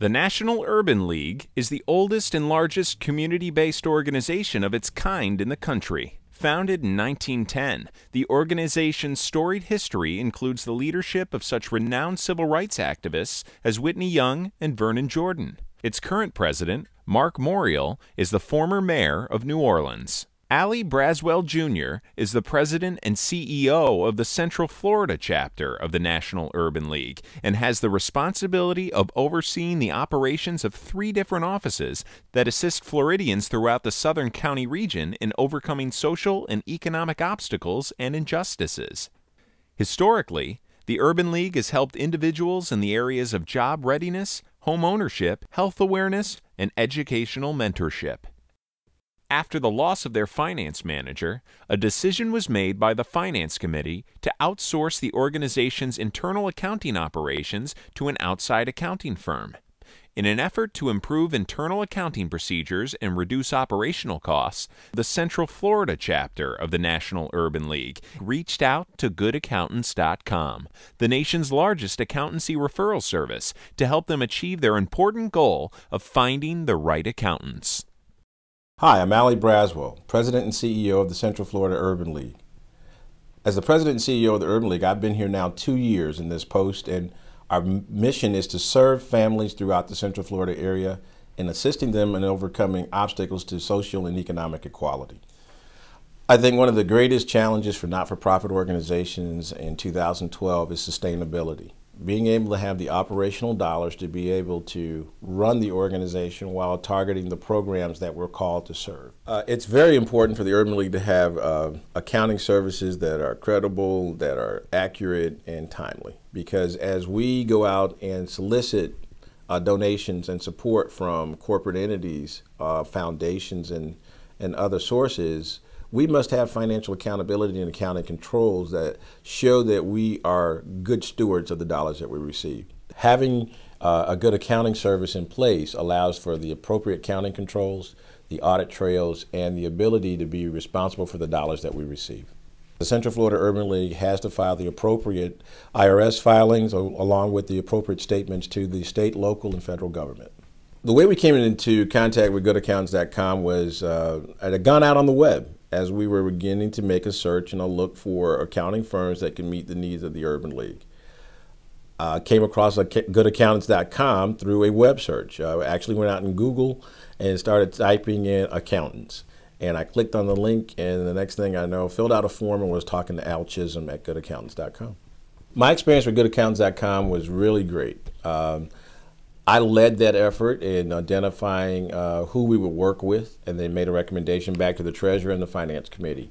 The National Urban League is the oldest and largest community-based organization of its kind in the country. Founded in 1910, the organization's storied history includes the leadership of such renowned civil rights activists as Whitney Young and Vernon Jordan. Its current president, Mark Morial, is the former mayor of New Orleans. Ali Braswell Jr. is the president and CEO of the Central Florida chapter of the National Urban League and has the responsibility of overseeing the operations of 3 different offices that assist Floridians throughout the Southern County region in overcoming social and economic obstacles and injustices. Historically, the Urban League has helped individuals in the areas of job readiness, home ownership, health awareness, and educational mentorship. After the loss of their finance manager, a decision was made by the Finance Committee to outsource the organization's internal accounting operations to an outside accounting firm. In an effort to improve internal accounting procedures and reduce operational costs, the Central Florida chapter of the National Urban League reached out to GoodAccountants.com, the nation's largest accountancy referral service, to help them achieve their important goal of finding the right accountants. Hi, I'm Ali Braswell, President and CEO of the Central Florida Urban League. As the President and CEO of the Urban League, I've been here now 2 years in this post, and our mission is to serve families throughout the Central Florida area and assisting them in overcoming obstacles to social and economic equality. I think one of the greatest challenges for not-for-profit organizations in 2012 is sustainability. Being able to have the operational dollars to be able to run the organization while targeting the programs that we're called to serve. It's very important for the Urban League to have accounting services that are credible, that are accurate and timely. Because as we go out and solicit donations and support from corporate entities, foundations and other sources, we must have financial accountability and accounting controls that show that we are good stewards of the dollars that we receive. Having a good accounting service in place allows for the appropriate accounting controls, the audit trails, and the ability to be responsible for the dollars that we receive. The Central Florida Urban League has to file the appropriate IRS filings along with the appropriate statements to the state, local, and federal government. The way we came into contact with GoodAccountants.com was I had gone out on the web as we were beginning to make a search and a look for accounting firms that can meet the needs of the Urban League. Came across GoodAccountants.com through a web search. I actually went out in Google and started typing in accountants. And I clicked on the link, and the next thing I know, filled out a form and was talking to Al Chisholm at GoodAccountants.com. My experience with GoodAccountants.com was really great. I led that effort in identifying who we would work with, and then made a recommendation back to the Treasurer and the Finance Committee.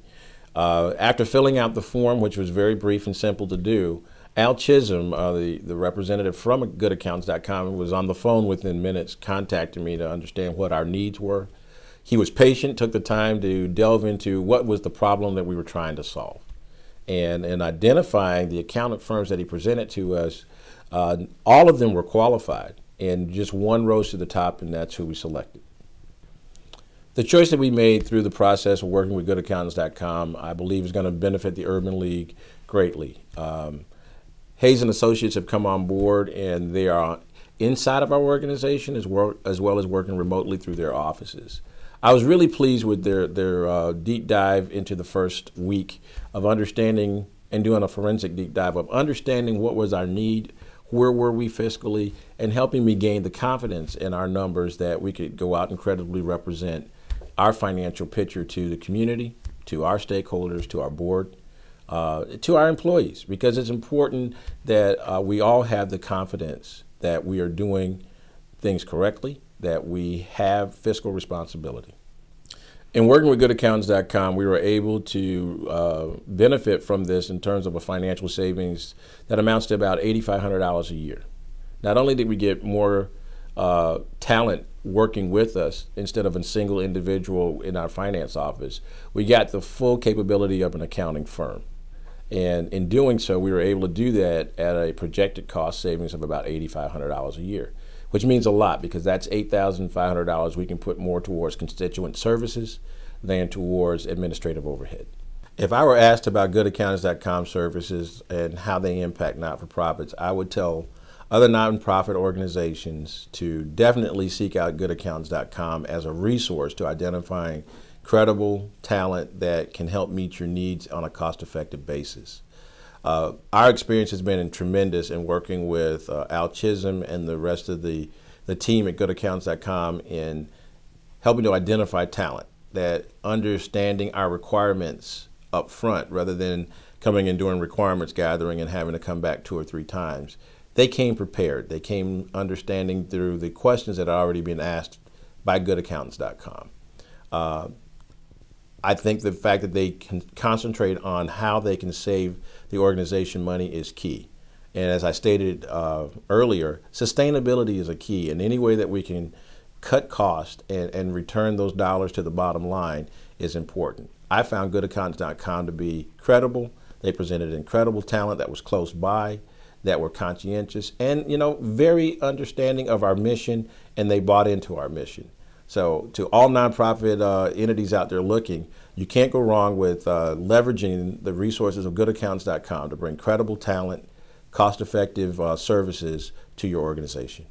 After filling out the form, which was very brief and simple to do, Al Chisholm, the representative from GoodAccountants.com, was on the phone within minutes contacting me to understand what our needs were. He was patient, took the time to delve into what was the problem that we were trying to solve. And in identifying the accountant firms that he presented to us, all of them were qualified. And just one rose to the top, and that's who we selected. The choice that we made through the process of working with GoodAccountants.com, I believe, is going to benefit the Urban League greatly. Hayes & Associates have come on board, and they are inside of our organization as well as working remotely through their offices. I was really pleased with their deep dive into the first week of understanding and doing a forensic deep dive of understanding what was our need, where were we fiscally, and helping me gain the confidence in our numbers that we could go out and credibly represent our financial picture to the community, to our stakeholders, to our board, to our employees, because it's important that we all have the confidence that we are doing things correctly, that we have fiscal responsibility. In working with GoodAccountants.com, we were able to benefit from this in terms of a financial savings that amounts to about $8,500 a year. Not only did we get more talent working with us instead of a single individual in our finance office, we got the full capability of an accounting firm. And in doing so, we were able to do that at a projected cost savings of about $8,500 a year, which means a lot because that's $8,500 we can put more towards constituent services than towards administrative overhead. If I were asked about GoodAccountants.com services and how they impact not-for-profits, I would tell other nonprofit organizations to definitely seek out goodaccountants.com as a resource to identifying credible talent that can help meet your needs on a cost-effective basis. Our experience has been tremendous in working with Al Chisholm and the rest of the team at goodaccountants.com in helping to identify talent, that understanding our requirements up front rather than coming and doing requirements gathering and having to come back 2 or 3 times. They came prepared. They came understanding through the questions that had already been asked by goodaccountants.com. I think the fact that they can concentrate on how they can save the organization money is key. And as I stated earlier, sustainability is a key. And any way that we can cut costs and return those dollars to the bottom line is important. I found goodaccountants.com to be credible. They presented incredible talent that was close by, that were conscientious, and very understanding of our mission, and they bought into our mission. So to all nonprofit entities out there looking, you can't go wrong with leveraging the resources of goodaccountants.com to bring credible talent, cost-effective services to your organization.